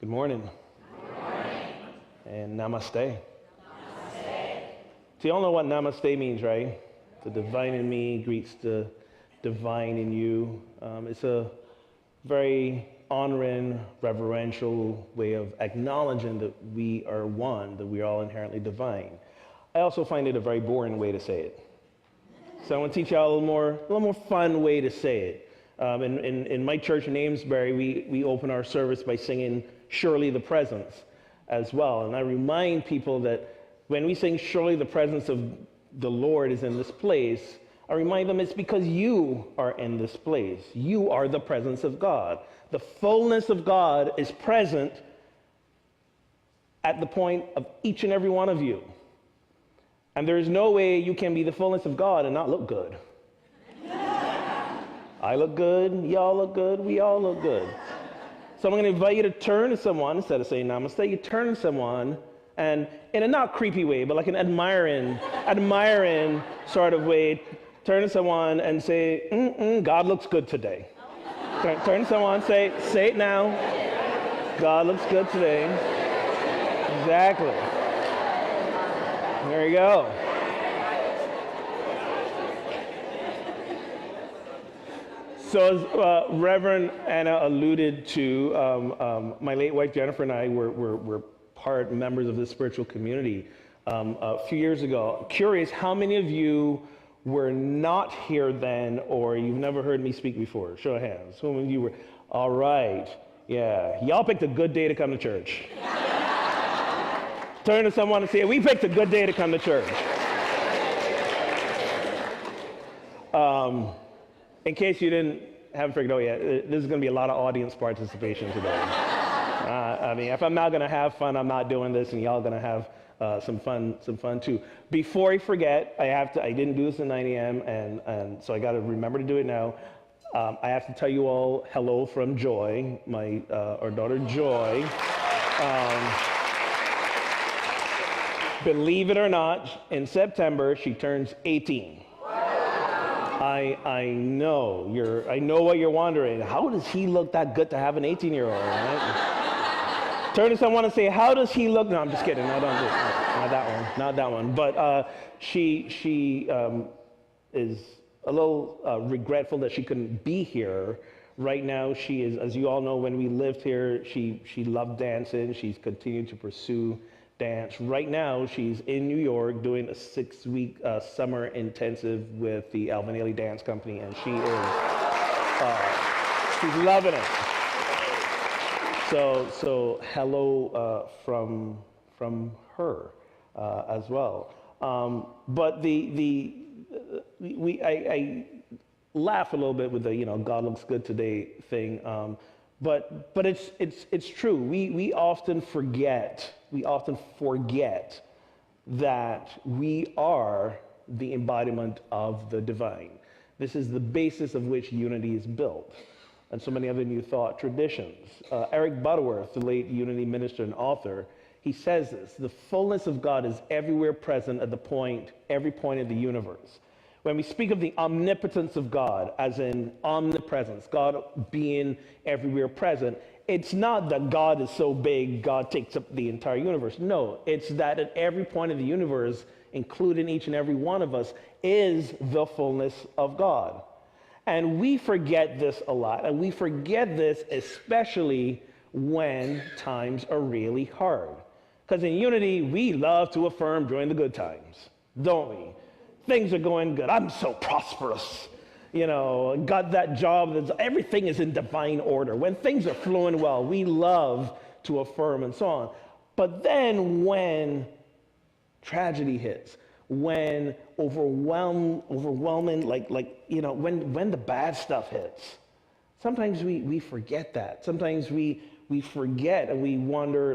Good morning. Good morning. And namaste. Namaste. So you all know what namaste means, right? The divine in me greets the divine in you. It's a very honoring, reverential way of acknowledging that we are one, that we are all inherently divine. I also find it a very boring way to say it. So I want to teach you all a little more fun way to say it. In my church in Amesbury, we open our service by singing Surely the Presence as well. And I remind people that when we sing Surely the Presence of the Lord is in this place, I remind them it's because you are in this place. You are the presence of God. The fullness of God is present at the point of each and every one of you. And there is no way you can be the fullness of God and not look good. I look good, y'all look good, we all look good. So I'm going to invite you to turn to someone, instead of saying namaste, you turn to someone, and in a not creepy way, but like an admiring sort of way, turn to someone and say, God looks good today. Turn to someone, say it now. God looks good today. Exactly. There you go. So as Reverend Anna alluded to, my late wife Jennifer and I were part members of this spiritual community a few years ago. Curious, how many of you were not here then, or you've never heard me speak before? Show of hands. Some of you were. All right. Yeah. Y'all picked a good day to come to church. Turn to someone and say, we picked a good day to come to church. In case you haven't figured out yet, this is going to be a lot of audience participation today. I mean, if I'm not going to have fun, I'm not doing this, and y'all going to have some fun too. Before I forget, I didn't do this at 9 a.m., and so I got to remember to do it now. I have to tell you all hello from Joy, our daughter Joy. Believe it or not, in September she turns 18. I know what you're wondering. How does he look that good to have an 18-year-old, right? Turn to someone and say, how does he look? No, I'm just kidding. No, don't do it. Not that one. But she is a little regretful that she couldn't be here. Right now, she is, as you all know, when we lived here, she loved dancing. She's continued to pursue dance. Right now, she's in New York doing a 6-week summer intensive with the Alvin Ailey Dance Company, and she's loving it. So hello from her as well. But I laugh a little bit with the God looks good today thing. But it's true. We often forget that we are the embodiment of the divine. This is the basis of which unity is built, and so many other New Thought traditions. Eric Butterworth, the late Unity minister and author, he says this: the fullness of God is everywhere present at every point of the universe. When we speak of the omnipotence of God, as in omnipresence, God being everywhere present, it's not that God is so big, God takes up the entire universe. No, it's that at every point of the universe, including each and every one of us, is the fullness of God. And we forget this a lot, and we forget this especially when times are really hard. Because in Unity, we love to affirm during the good times, don't we? Things are going good. I'm so prosperous. Got that job. Everything is in divine order. When things are flowing well, we love to affirm and so on. But then when tragedy hits, when overwhelming, when the bad stuff hits, sometimes we forget that. Sometimes we forget and we wonder,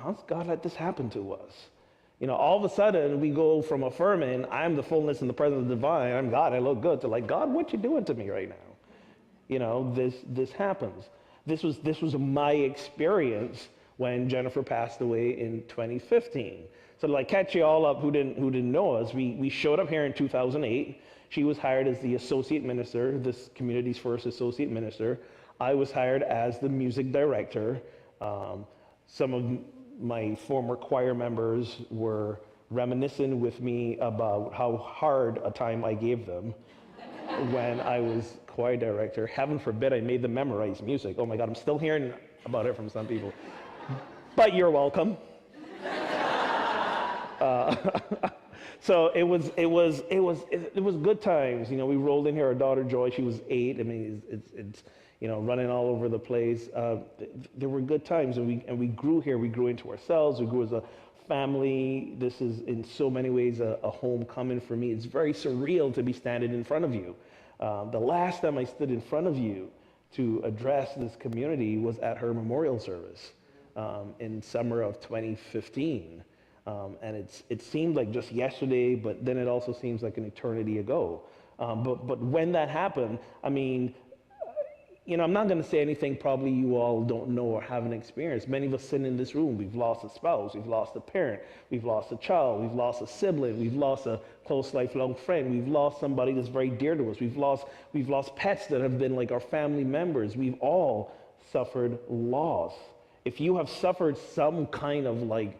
how's God let this happen to us? All of a sudden, we go from affirming, I'm the fullness and the presence of the divine, I'm God, I look good, to God, what you doing to me right now? This happens. This was my experience when Jennifer passed away in 2015. So to catch you all up who didn't know us, we showed up here in 2008. She was hired as the associate minister, this community's first associate minister. I was hired as the music director. Some of my former choir members were reminiscing with me about how hard a time I gave them when I was choir director. Heaven forbid I made them memorize music. Oh my God, I'm still hearing about it from some people. But you're welcome. So it was good times. You know, we rolled in here. Our daughter Joy, she was 8. I mean, it's running all over the place. There were good times, and we grew here. We grew into ourselves. We grew as a family. This is in so many ways a homecoming for me. It's very surreal to be standing in front of you. The last time I stood in front of you to address this community was at her memorial service in summer of 2015. And it seemed like just yesterday, but then it also seems like an eternity ago. But when that happened, I mean, I'm not going to say anything probably you all don't know or haven't experienced. Many of us sitting in this room, we've lost a spouse, we've lost a parent, we've lost a child, we've lost a sibling, we've lost a close lifelong friend, we've lost somebody that's very dear to us, we've lost pets that have been like our family members. We've all suffered loss. If you have suffered some kind of like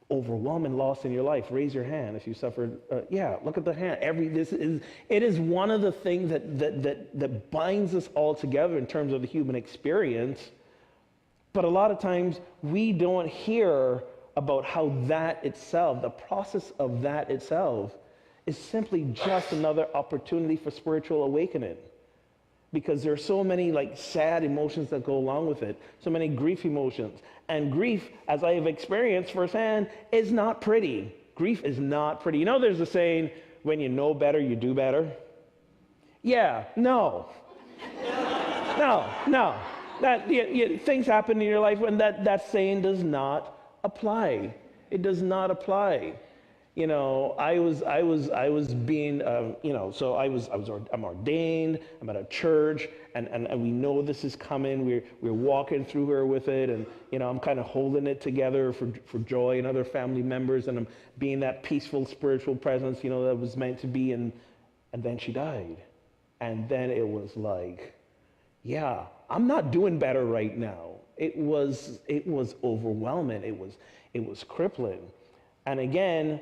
overwhelming loss in your life, raise your hand if you suffered. Look at the hand. It is one of the things that binds us all together in terms of the human experience. But a lot of times we don't hear about how that itself, the process of that itself, is simply just another opportunity for spiritual awakening. Because there are so many like sad emotions that go along with it, so many grief emotions. And grief, as I have experienced firsthand, is not pretty. Grief is not pretty. You know, there's a saying, when you know better, you do better. Yeah, no. No. Things happen in your life when that saying does not apply. It does not apply. You know, I'm ordained, I'm at a church, and we know this is coming. We're walking through here with it, and, I'm kind of holding it together for Joy and other family members, and I'm being that peaceful spiritual presence, that was meant to be, and then she died. And then it was like, yeah, I'm not doing better right now. It was overwhelming. It was crippling. And again,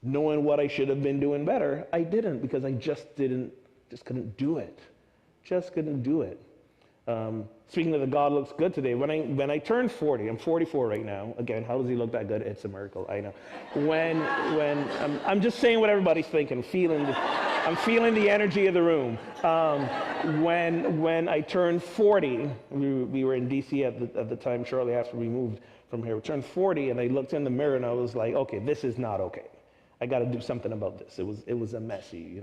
knowing what I should have been doing better, I didn't, because I just couldn't do it. Just couldn't do it. Speaking of the God looks good today, when I turned 40, I'm 44 right now. Again, how does he look that good? It's a miracle, I know. When I'm just saying what everybody's thinking, I'm feeling the energy of the room. When I turned 40, we were in DC at the time, shortly after we moved from here. We turned 40, and I looked in the mirror, and I was like, okay, this is not okay. I got to do something about this. It was a messy,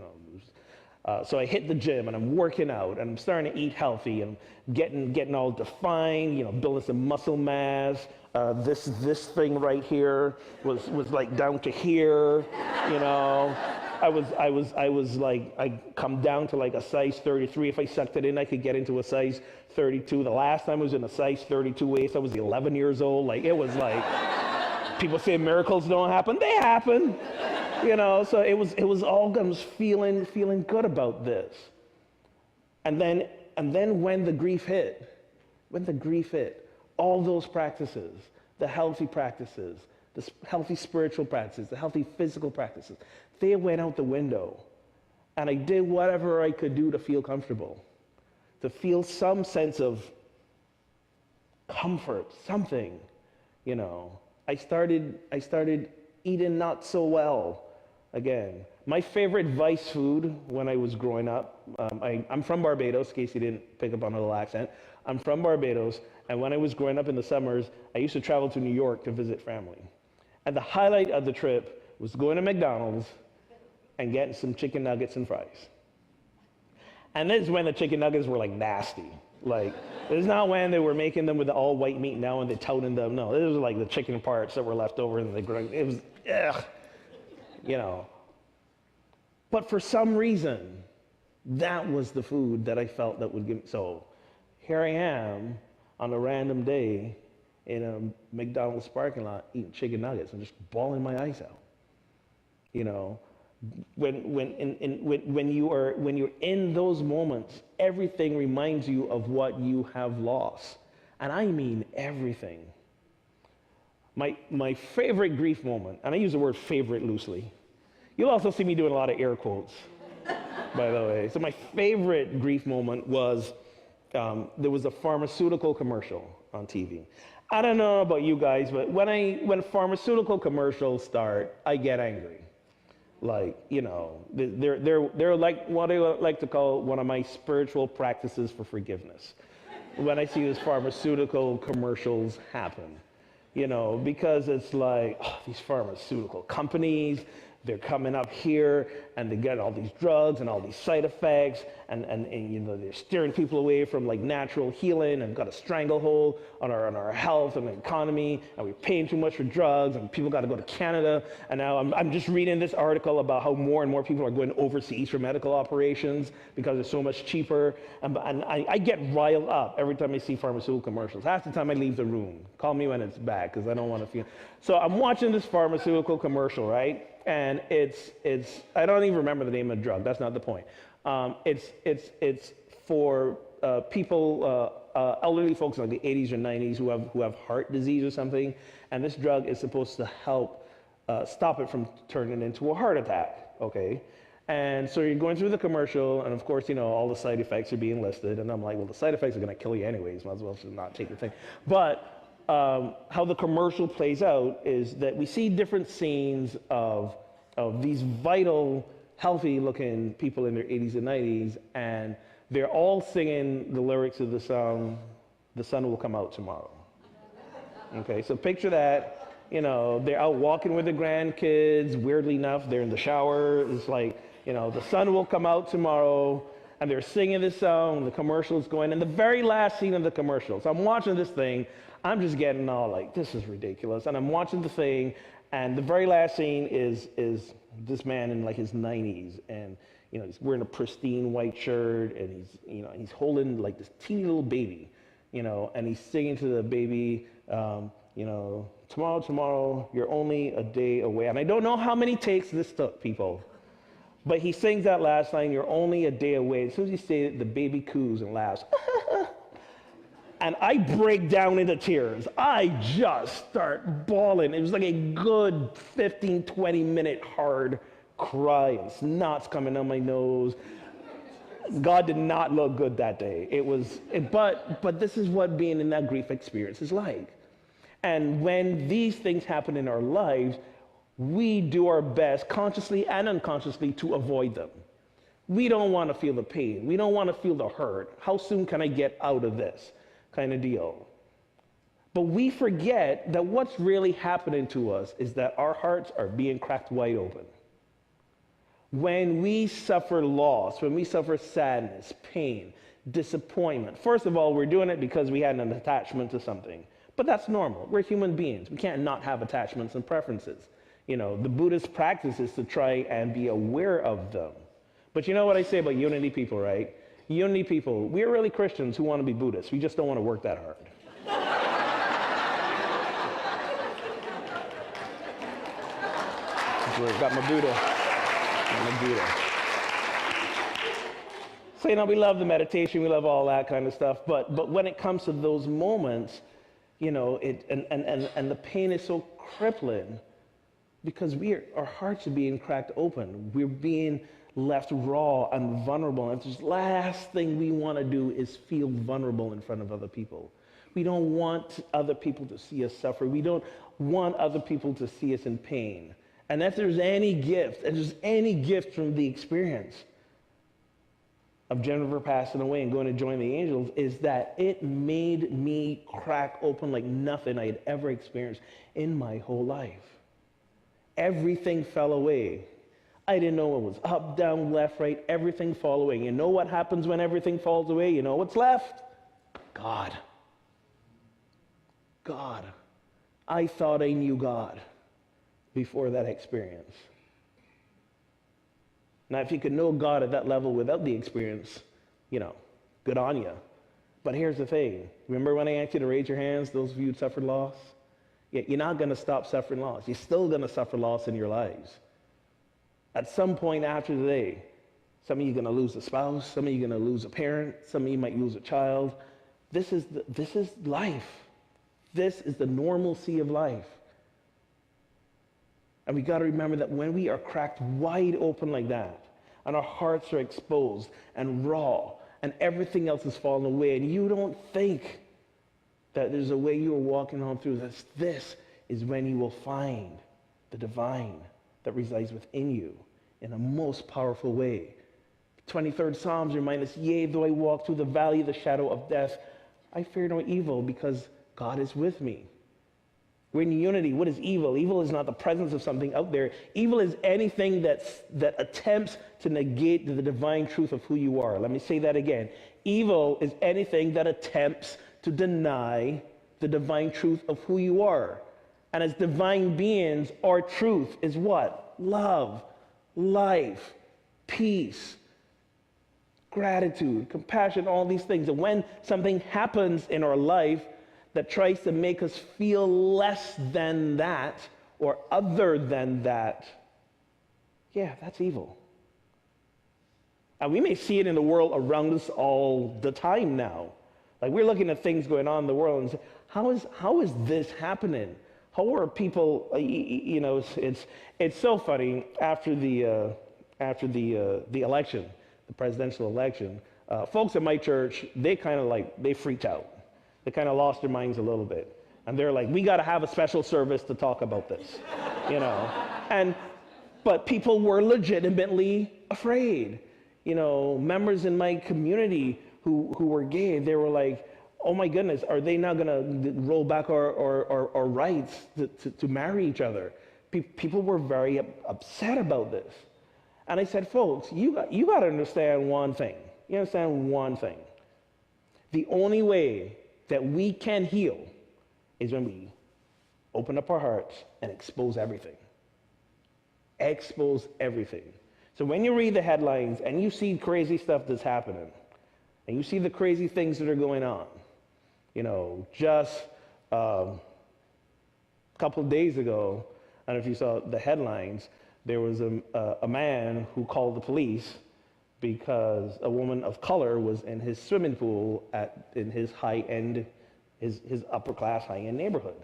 so I hit the gym, and I'm working out, and I'm starting to eat healthy, and getting all defined, building some muscle mass. This thing right here was like down to here, I was like, I come down to like a size 33. If I sucked it in, I could get into a size 32. The last time I was in a size 32 waist, I was 11 years old. Like, it was like, people say miracles don't happen. They happen, so it was all, I was feeling good about this. And then when the grief hit, all those practices, the healthy practices, the healthy spiritual practices, the healthy physical practices, they went out the window. And I did whatever I could do to feel comfortable, to feel some sense of comfort, something, I started eating not so well again. My favorite vice food when I was growing up, I'm from Barbados, in case you didn't pick up on a little accent. I'm from Barbados, and when I was growing up in the summers, I used to travel to New York to visit family. And the highlight of the trip was going to McDonald's and getting some chicken nuggets and fries. And this is when the chicken nuggets were like nasty. Like, this is not when they were making them with the all white meat now and they're toting them. No, this was like the chicken parts that were left over and it was, ugh, But for some reason, that was the food that I felt that would give me. So here I am on a random day in a McDonald's parking lot eating chicken nuggets and just bawling my eyes out. When you're in those moments, everything reminds you of what you have lost. And I mean everything. My favorite grief moment, and I use the word favorite loosely. You'll also see me doing a lot of air quotes, by the way. So my favorite grief moment was there was a pharmaceutical commercial on TV. I don't know about you guys, but when pharmaceutical commercials start, I get angry. Like, they're like what I like to call one of my spiritual practices for forgiveness. When I see these pharmaceutical commercials happen, because it's like, these pharmaceutical companies, they're coming up here and they get all these drugs and all these side effects and they're steering people away from like natural healing and got a stranglehold on our health and the economy, and we're paying too much for drugs and people got to go to Canada. And now I'm just reading this article about how more and more people are going overseas for medical operations because it's so much cheaper. And I get riled up every time I see pharmaceutical commercials. Half the time I leave the room. Call me when it's back because I don't want to feel. So I'm watching this pharmaceutical commercial, right? And it's I don't even remember the name of the drug. That's not the point. It's for people, elderly folks in like the 80s or 90s who have heart disease or something. And this drug is supposed to help stop it from turning into a heart attack. Okay. And so you're going through the commercial, and of course, all the side effects are being listed. And I'm like, well, the side effects are going to kill you anyways. Might as well just not take the thing. But how the commercial plays out is that we see different scenes of these vital, healthy-looking people in their 80s and 90s, and they're all singing the lyrics of the song, "The Sun Will Come Out Tomorrow." Okay, so picture that. They're out walking with their grandkids. Weirdly enough, they're in the shower. It's like, the sun will come out tomorrow, and they're singing this song. The commercial's going, and the very last scene of the commercial. So I'm watching this thing. I'm just getting all like, this is ridiculous. And I'm watching the thing, and the very last scene is this man in like his 90s, and he's wearing a pristine white shirt, and he's holding like this teeny little baby, and he's singing to the baby, tomorrow, you're only a day away. And I don't know how many takes this took, people, but he sings that last line, "You're only a day away." As soon as he says it, the baby coos and laughs. And I break down into tears. I just start bawling. It was like a good 15, 20-minute hard cry, and snot's coming down my nose. God did not look good that day. But this is what being in that grief experience is like. And when these things happen in our lives, we do our best, consciously and unconsciously, to avoid them. We don't want to feel the pain. We don't want to feel the hurt. How soon can I get out of this? Kind of deal. But we forget that what's really happening to us is that our hearts are being cracked wide open. When we suffer loss, when we suffer sadness, pain, disappointment, first of all, we're doing it because we had an attachment to something. But that's normal. We're human beings. We can't not have attachments and preferences. The Buddhist practice is to try and be aware of them. But you know what I say about unity people, right? Unity people, we're really Christians who want to be Buddhists. We just don't want to work that hard. Got my Buddha. So, we love the meditation, we love all that kind of stuff. But when it comes to those moments, and the pain is so crippling because our hearts are being cracked open. We're being left raw and vulnerable. And the last thing we want to do is feel vulnerable in front of other people. We don't want other people to see us suffer. We don't want other people to see us in pain. And if there's any gift, from the experience of Jennifer passing away and going to join the angels, is that it made me crack open like nothing I had ever experienced in my whole life. Everything fell away. I didn't know it was up, down, left, right, everything fall away. You know what happens when everything falls away? You know what's left? God. God. I thought I knew God before that experience. Now, if you could know God at that level without the experience, good on you. But here's the thing. Remember when I asked you to raise your hands, those of you who suffered loss? Yeah, you're not going to stop suffering loss. You're still going to suffer loss in your lives. At some point after today, some of you are going to lose a spouse, some of you are going to lose a parent, some of you might lose a child. This is life. This is the normalcy of life. And we got to remember that when we are cracked wide open like that, and our hearts are exposed and raw, and everything else is falling away, and you don't think that there's a way you are walking on through this is when you will find the divine that resides within you in a most powerful way. 23rd Psalms remind us, yea, though I walk through the valley of the shadow of death, I fear no evil because God is with me. We're in unity. What is evil? Evil is not the presence of something out there. Evil is anything that attempts to negate the divine truth of who you are. Let me say that again. Evil is anything that attempts to deny the divine truth of who you are. And as divine beings, our truth is what? Love, life, peace, gratitude, compassion, all these things. And when something happens in our life that tries to make us feel less than that or other than that, yeah, that's evil. And we may see it in the world around us all the time now. Like we're looking at things going on in the world and say, how is this happening? How are people, it's so funny after the election, the presidential election, folks at my church, they freaked out. They kind of lost their minds a little bit. And they're like, we got to have a special service to talk about this, But people were legitimately afraid. Members in my community who were gay, they were like, oh my goodness, are they not going to roll back our rights to marry each other? People were very upset about this. And I said, folks, you got to understand one thing. You understand one thing. The only way that we can heal is when we open up our hearts and expose everything. Expose everything. So when you read the headlines and you see crazy stuff that's happening, and you see the crazy things that are going on, just a couple of days ago, I don't know if you saw the headlines, there was a man who called the police because a woman of color was in his swimming pool in his high-end, his upper-class high-end neighborhood,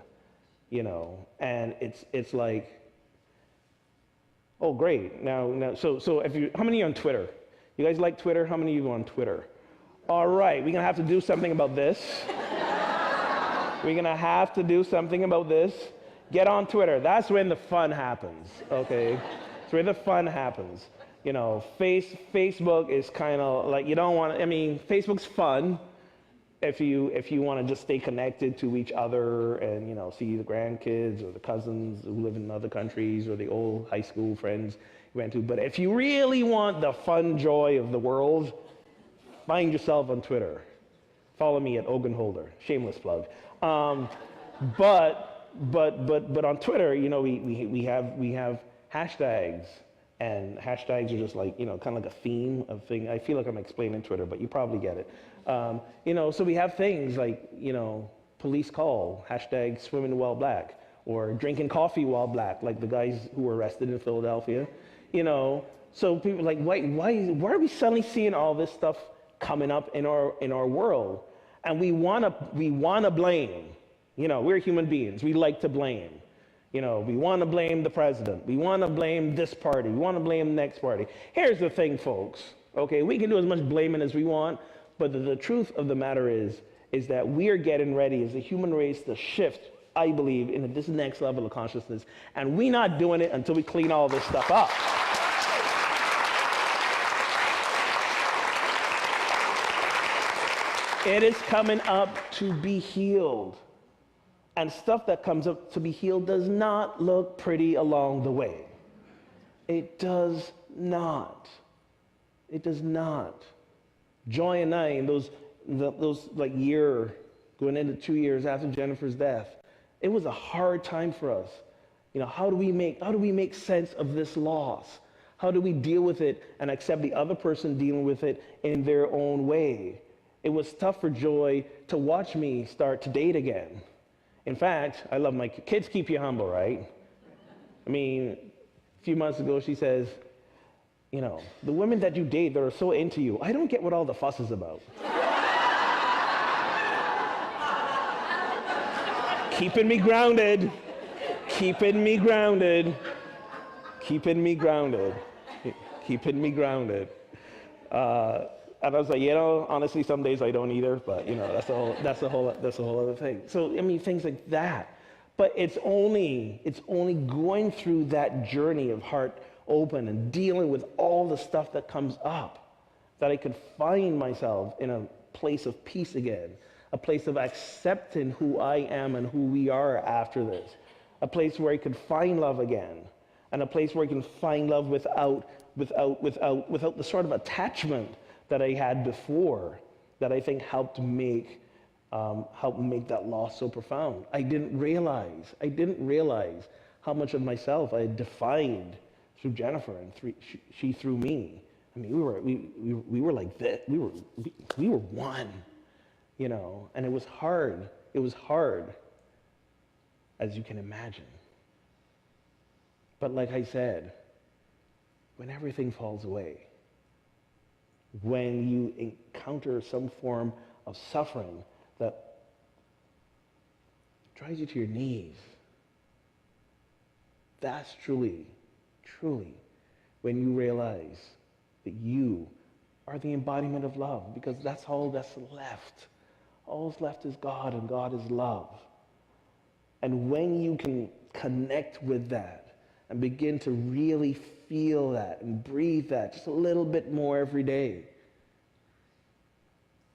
and it's like, oh great, now so how many are on Twitter? You guys like Twitter? How many of you are on Twitter? All right, we're gonna have to do something about this. We're gonna have to do something about this. Get on Twitter. That's when the fun happens, okay? It's where the fun happens. Facebook is kind of like, you don't want to, Facebook's fun if you want to just stay connected to each other and, see the grandkids or the cousins who live in other countries or the old high school friends you went to. But if you really want the fun joy of the world, find yourself on Twitter. Follow me at Ogun Holder. Shameless plug. But on Twitter, we have hashtags. And hashtags are just like, kind of like a theme of thing. I feel like I'm explaining Twitter, but you probably get it. So we have things like, police call, hashtag swimming while black, or drinking coffee while black, like the guys who were arrested in Philadelphia. So people are like, why are we suddenly seeing all this stuff coming up in our world? And we wanna blame. We're human beings. We like to blame. We want to blame the president. We want to blame this party. We want to blame the next party. Here's the thing, folks. Okay, we can do as much blaming as we want, but the truth of the matter is that we are getting ready as a human race to shift, I believe, into this next level of consciousness, and we're not doing it until we clean all this stuff up. It is coming up to be healed. And stuff that comes up to be healed does not look pretty along the way. It does not. It does not. Joy and I, in those like year, going into 2 years after Jennifer's death, it was a hard time for us. How do we make sense of this loss? How do we deal with it and accept the other person dealing with it in their own way? It was tough for Joy to watch me start to date again. In fact, I love my kids keep you humble, right? A few months ago, she says, the women that you date that are so into you, I don't get what all the fuss is about. keeping me grounded, keeping me grounded, keeping me grounded, keeping me grounded. And I was like, honestly, some days I don't either, but that's a whole other thing. So I mean, things like that. But it's only going through that journey of heart open and dealing with all the stuff that comes up that I could find myself in a place of peace again, a place of accepting who I am and who we are after this, a place where I could find love again, and a place where I can find love without the sort of attachment that I had before, that I think helped make that loss so profound. I didn't realize how much of myself I had defined through Jennifer and she through me. I mean, we were like this. We were one, and it was hard. It was hard, as you can imagine. But like I said, when everything falls away, when you encounter some form of suffering that drives you to your knees, that's truly when you realize that you are the embodiment of love, because that's all that's left. All that's left is God, and God is love. And when you can connect with that and begin to really feel that and breathe that just a little bit more every day,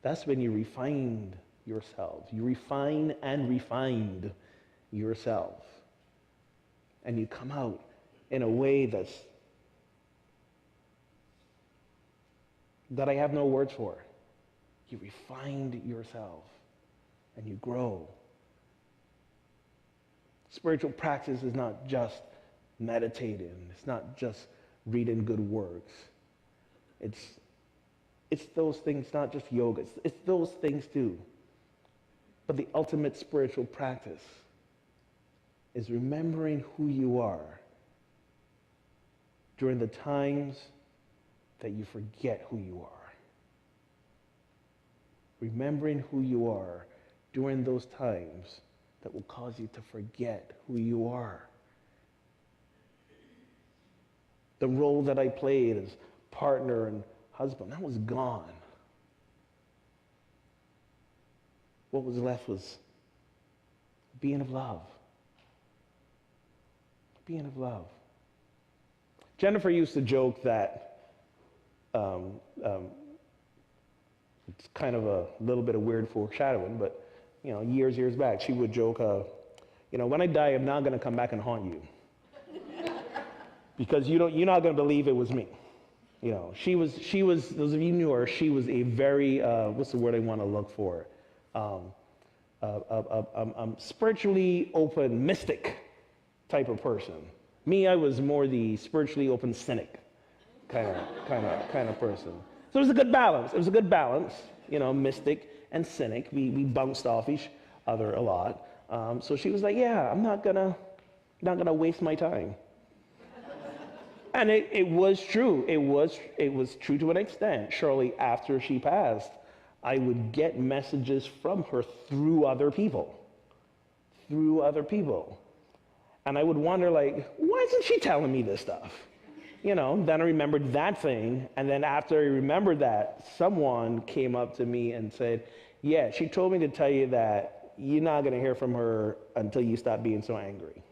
that's when you refined yourself. You refine and refined yourself. And you come out in a way that I have no words for. You refined yourself and you grow. Spiritual practice is not just meditating. It's not just reading good works. It's those things, not just yoga. It's those things too. But the ultimate spiritual practice is remembering who you are during the times that you forget who you are. Remembering who you are during those times that will cause you to forget who you are. The role that I played as partner and husband, that was gone. What was left was being of love. Being of love. Jennifer used to joke that it's kind of a little bit of weird foreshadowing, but years back, she would joke, when I die, I'm not going to come back and haunt you, because you're not going to believe it was me. She was. Those of you who knew her, she was a very what's the word I want to look for? Spiritually open, mystic type of person. Me, I was more the spiritually open cynic kind of person. So it was a good balance. It was a good balance, mystic and cynic. We bounced off each other a lot. So she was like, "Yeah, I'm not gonna waste my time." And it was true. It was true to an extent. Shortly after she passed, I would get messages from her through other people. And I would wonder, why isn't she telling me this stuff? Then I remembered that thing, and then after I remembered that, someone came up to me and said, "Yeah, she told me to tell you that you're not going to hear from her until you stop being so angry."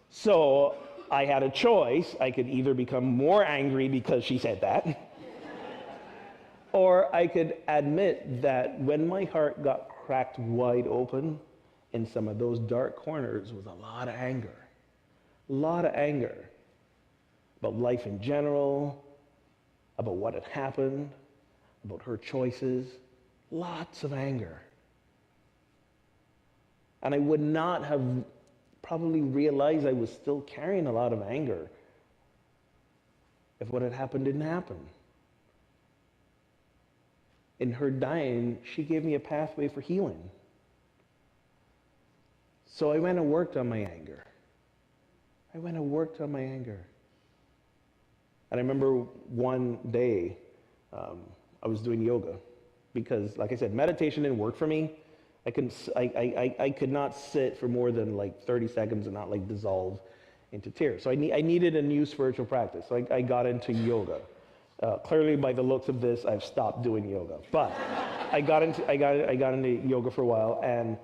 So I had a choice. I could either become more angry because she said that, or I could admit that when my heart got cracked wide open, in some of those dark corners was a lot of anger about life in general, about what had happened, about her choices, lots of anger. And I would not have probably realized I was still carrying a lot of anger if what had happened didn't happen. In her dying, she gave me a pathway for healing. So I went and worked on my anger. And I remember one day, I was doing yoga. because, like I said, meditation didn't work for me. I could not sit for more than like 30 seconds and not like dissolve into tears. So I needed a new spiritual practice. So I got into yoga. Clearly, by the looks of this, I've stopped doing yoga. But I got into yoga for a while, and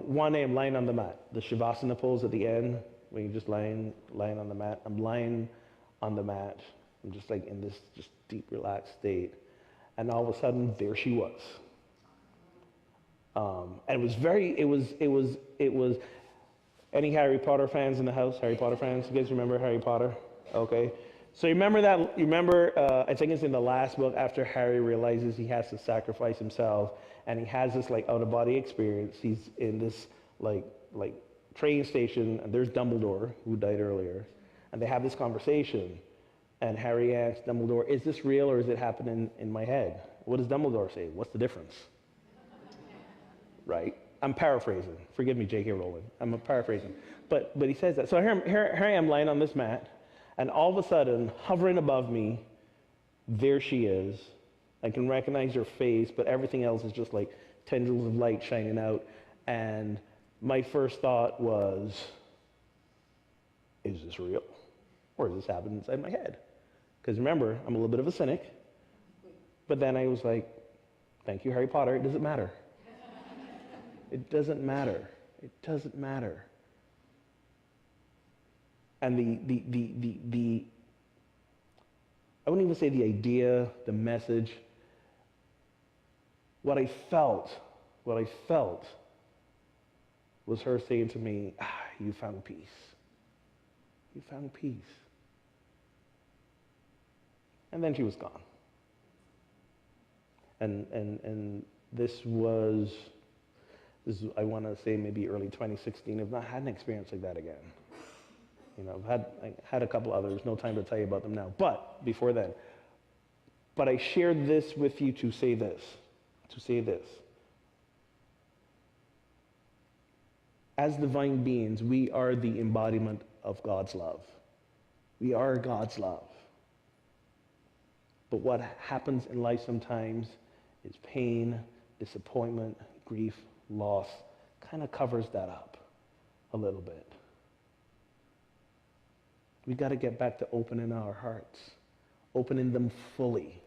one day I'm lying on the mat. The Shavasana pose at the end, when you're just lying on the mat. I'm lying on the mat. I'm just like in this just deep, relaxed state, and all of a sudden, there she was. And it was. Any Harry Potter fans in the house? Harry Potter fans? You guys remember Harry Potter? Okay. So you remember, I think it's in the last book, after Harry realizes he has to sacrifice himself, and he has this like out-of-body experience. He's in this like train station, and there's Dumbledore, who died earlier, and they have this conversation, and Harry asks Dumbledore, is this real or is it happening in my head? What does Dumbledore say? What's the difference? Right? I'm paraphrasing. Forgive me, J.K. Rowling. I'm paraphrasing. But he says that. So here I am lying on this mat, and all of a sudden, hovering above me, there she is. I can recognize her face, but everything else is just like tendrils of light shining out. And my first thought was, is this real? Or is this happening inside my head? Because remember, I'm a little bit of a cynic. But then I was like, thank you, Harry Potter. It doesn't matter. It doesn't matter. It doesn't matter. And the I wouldn't even say the idea, the message. What I felt was her saying to me, you found peace. You found peace. And then she was gone. And this was, I want to say maybe early 2016. I've not had an experience like that again. You know, I had a couple others, no time to tell you about them now, but before then. But I shared this with you to say this. As divine beings, we are the embodiment of God's love. We are God's love. But what happens in life sometimes is pain, disappointment, grief, loss, kind of covers that up a little bit. We got to get back to opening our hearts, opening them fully.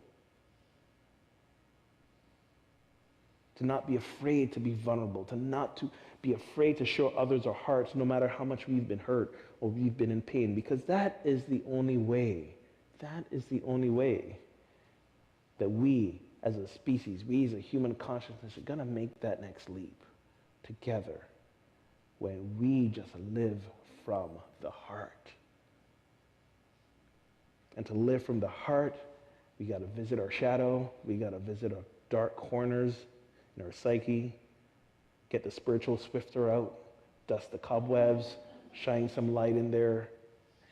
To not be afraid to be vulnerable, to not to be afraid to show others our hearts, no matter how much we've been hurt or we've been in pain, because that is the only way. That is the only way that we as a species, we as a human consciousness are going to make that next leap together when we just live from the heart. And to live from the heart, we got to visit our shadow. We got to visit our dark corners in our psyche, get the spiritual swifter out, dust the cobwebs, shine some light in there,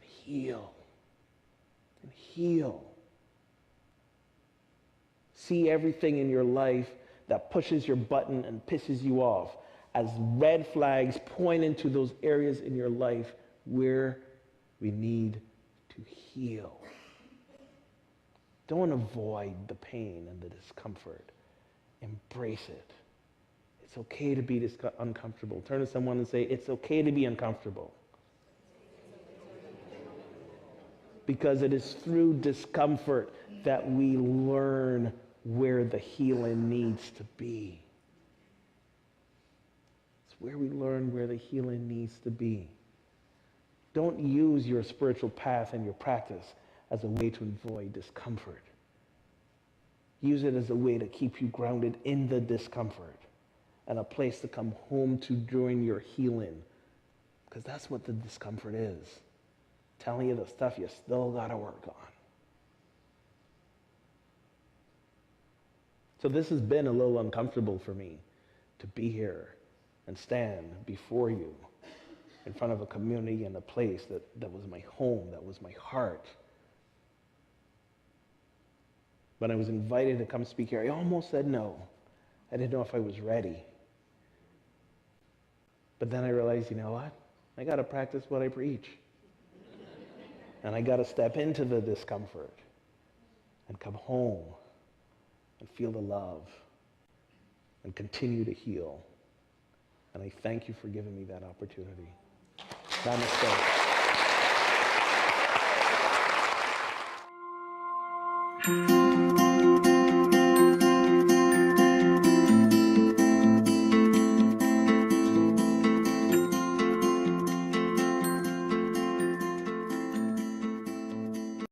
and heal. And heal. See everything in your life that pushes your button and pisses you off as red flags pointing to those areas in your life where we need to heal. Don't avoid the pain and the discomfort. Embrace it. It's okay to be uncomfortable. Turn to someone and say, it's okay to be uncomfortable. Because it is through discomfort that we learn where the healing needs to be. It's where we learn where the healing needs to be. Don't use your spiritual path and your practice as a way to avoid discomfort. Use it as a way to keep you grounded in the discomfort and a place to come home to during your healing. Because that's what the discomfort is. Telling you the stuff you still got to work on. So this has been a little uncomfortable for me to be here and stand before you in front of a community and a place that was my home, that was my heart. When I was invited to come speak here, I almost said no. I didn't know if I was ready. But then I realized, you know what? I got to practice what I preach. And I got to step into the discomfort and come home and feel the love and continue to heal. And I thank you for giving me that opportunity. Namaste.